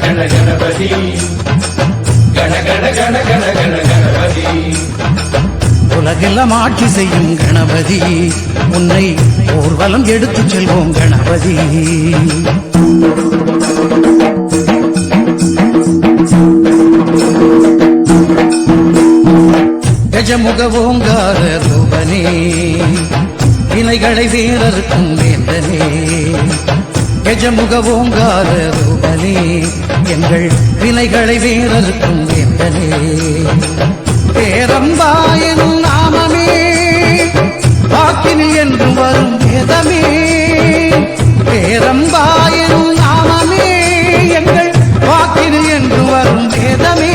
கண கணபதி கண கண கண கண கண கணபதி. உலகெல்லாம் ஆட்சி செய்யும் கணபதி, உன்னை ஊர்வலம் எடுத்துச் செல்வோம் கணபதி. கஜமுக ஓங்கார ரூபனே, வினைகளை வீரருக்கும் வேந்தனே. கஜமுக ஓங்கார ரூபனே, எங்கள் வினைகளை வீரருக்கும் வேந்தனே. பேரம்பாயனும் நாமமே வாக்கினில் என்றும் வரும் வேதமே. பேரம்பாயனும் நாமமே எங்கள் வாக்கினில் என்றும் வரும் வேதமே.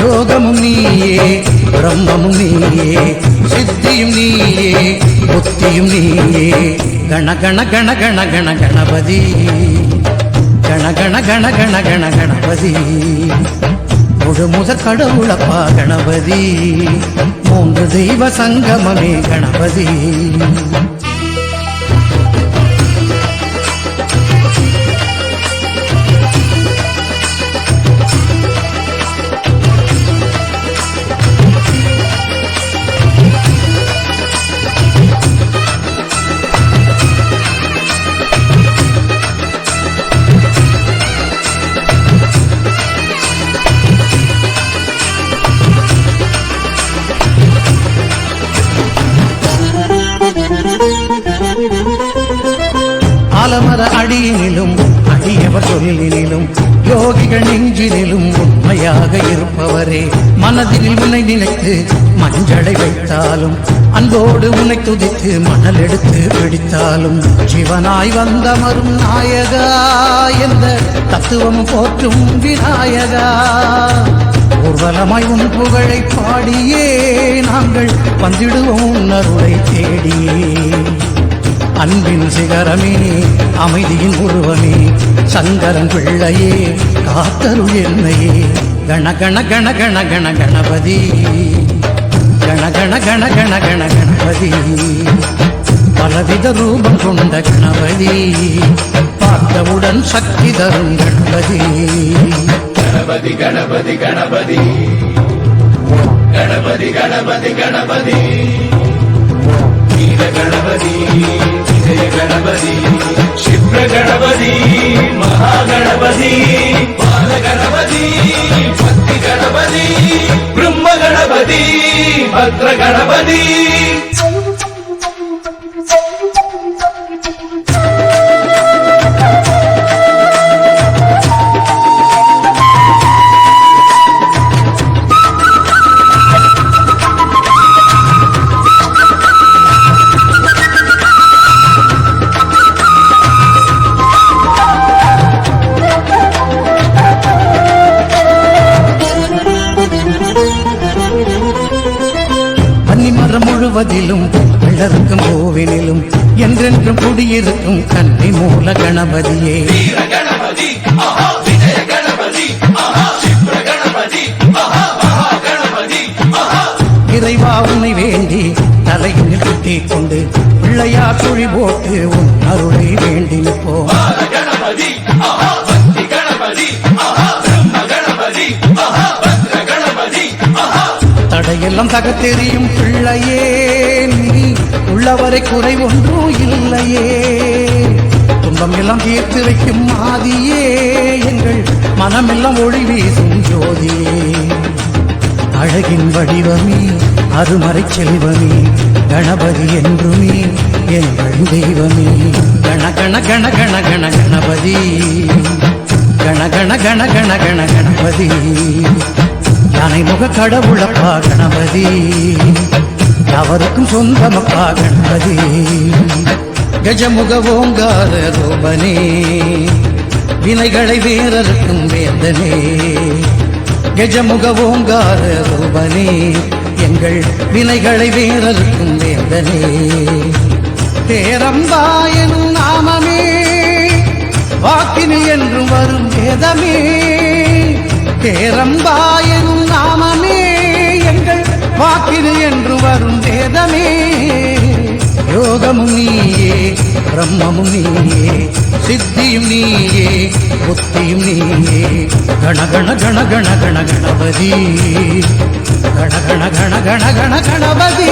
யோகமும் நீயே, பிரம்மமும் நீயே, சித்தியும் நீயே, புத்தியும் நீயே. கண கண கண கண கண கணபதி கண கண கண கண கண கணபதி. முழுமுதற் கடவுளப்பா கணபதி, மூன்று தெய்வ சங்கமமே கணபதி. ஆலமர அடியினிலும் அடியவர் சொல்லினிலும் யோகிகள் நெஞ்சினிலும் உண்மையாக இருப்பவரே. மனதில் உன்னை நினைத்து மஞ்சளை வைத்தாலும், அன்போடு உன்னை துதித்து மணல் எடுத்து பிடித்தாலும், சிவனாய் வந்தமரும் நாயகா என்ற தத்துவம் போற்றும் விநாயகா. ஊர்வலமாய் உன் புகழை பாடியே நாங்கள் வந்திடுவோம் அருளை தேடியே. அன்பின் சிகரமே, அமைதியின் உருவமே, சங்கரன் பிள்ளையே, காத்தருள் என்னையே. கண கண கண கண கண கணபதி கண கண கண கண கண கணபதி. பலவித ரூபம் கொண்ட கணபதி, பார்த்தவுடன் சக்தி தரும் கணபதி. கணபதி கணபதி கணபதி கணபதி கணபதி கணபதி. வீர கணபதி, விஜய கணபதி, சிப்ர கணபதி, மகாகணபதி, பால கணபதி, பக்தி கணபதி, பிரம்ம கணபதி, பத்ர கணபதி. முழுவதிலும் விளர்க்கும் கோவினிலும் என்றென்றும் குடியிருக்கும் கன்னி மூல கணபதியே. கணபதி விஜய கணபதி, சிப்ர கணபதி, மகாகணபதி. இறைவா உன்னை வேண்டி தலையில் குட்டிக் கொண்டு பிள்ளையார் சுழி போட்டு உன் அருளை வேண்டி நிற்போம். கணபதி, பக்தி கணபதி, பிரம்ம கணபதி, பத்ர கணபதி. தடையெல்லாம் தகத்தெறியும் பிள்ளையே, நீ உள்ளவரை குறை ஒன்றும் இல்லையே. துன்பம் எல்லாம் தீர்த்து வைக்கும் மாதியே, எங்கள் மனமெல்லாம் ஒளி வீசும் ஜோதியே. அழகின் வடிவமே, அருமறை செல்வமே, கணபதி என்றுமே எங்கள் தெய்வமே. கண கண கண கண கண கணபதி கண கண கண கண கண கணபதி. யானை முக கடவுளப்பா கணபதி, அவருக்கும் சொந்தமப்பா கணபதி. கஜமுக ஓங்கார ரூபனே, வினைகளை வீரருக்கும் வேந்தனே. கஜமுக ஓங்கார ரூபனே, எங்கள் வினைகளை வீரருக்கும் வேந்தனே. பேரம்பாயனும் நாமமே வாக்கினில் என்றும் வரும் வேதமே. பேரம்பாயனும் நாமமே எங்கள் வாக்கினில் என்று வரும் வேதமே. யோகமும் நீயே பிரம்மமும் நீயே சித்தியும் நீயே புத்தியும் நீயே கண கண கண கண கண கணபதி கண கண கண கண கண கணபதி